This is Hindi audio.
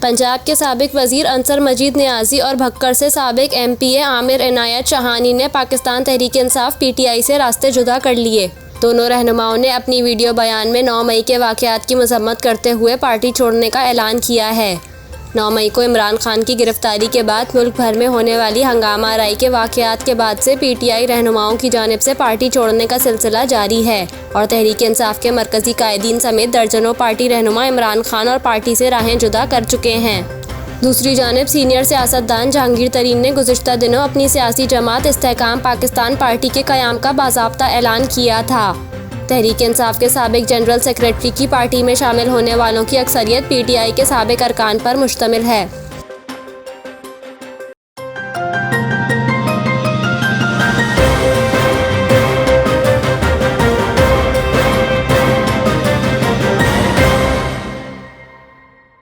पंजाब के साबिक वजीर अंसर मजीद नियाजी और भक्कर से साबिक MPA आमिर इनायत चहानी ने पाकिस्तान तहरीक इंसाफ PTI से रास्ते जुदा कर लिए। दोनों रहनुमाओं ने अपनी वीडियो बयान में 9 मई के वाक़यात की मजम्मत करते हुए पार्टी छोड़ने का ऐलान किया है। 9 मई को इमरान खान की गिरफ्तारी के बाद मुल्क भर में होने वाली हंगामा आराई के वाक़यात के बाद से PTI रहनुमाओं की जानिब से पार्टी छोड़ने का सिलसिला जारी है और तहरीक इंसाफ के मरकजी कायदीन समेत दर्जनों पार्टी रहनुमा इमरान खान और पार्टी से राहें जुदा कर चुके हैं। दूसरी जानिब सीनियर सियासतदान जहांगीर तरीन ने गुज़िश्ता दिनों अपनी सियासी जमात इस्तेहकाम पाकिस्तान पार्टी के क़याम का बाज़ाब्ता ऐलान किया था। तहरीक इंसाफ के साबिक जनरल सेक्रेटरी की पार्टी में शामिल होने वालों की अक्सरियत PTI के साबिक अरकान पर मुश्तमिल है।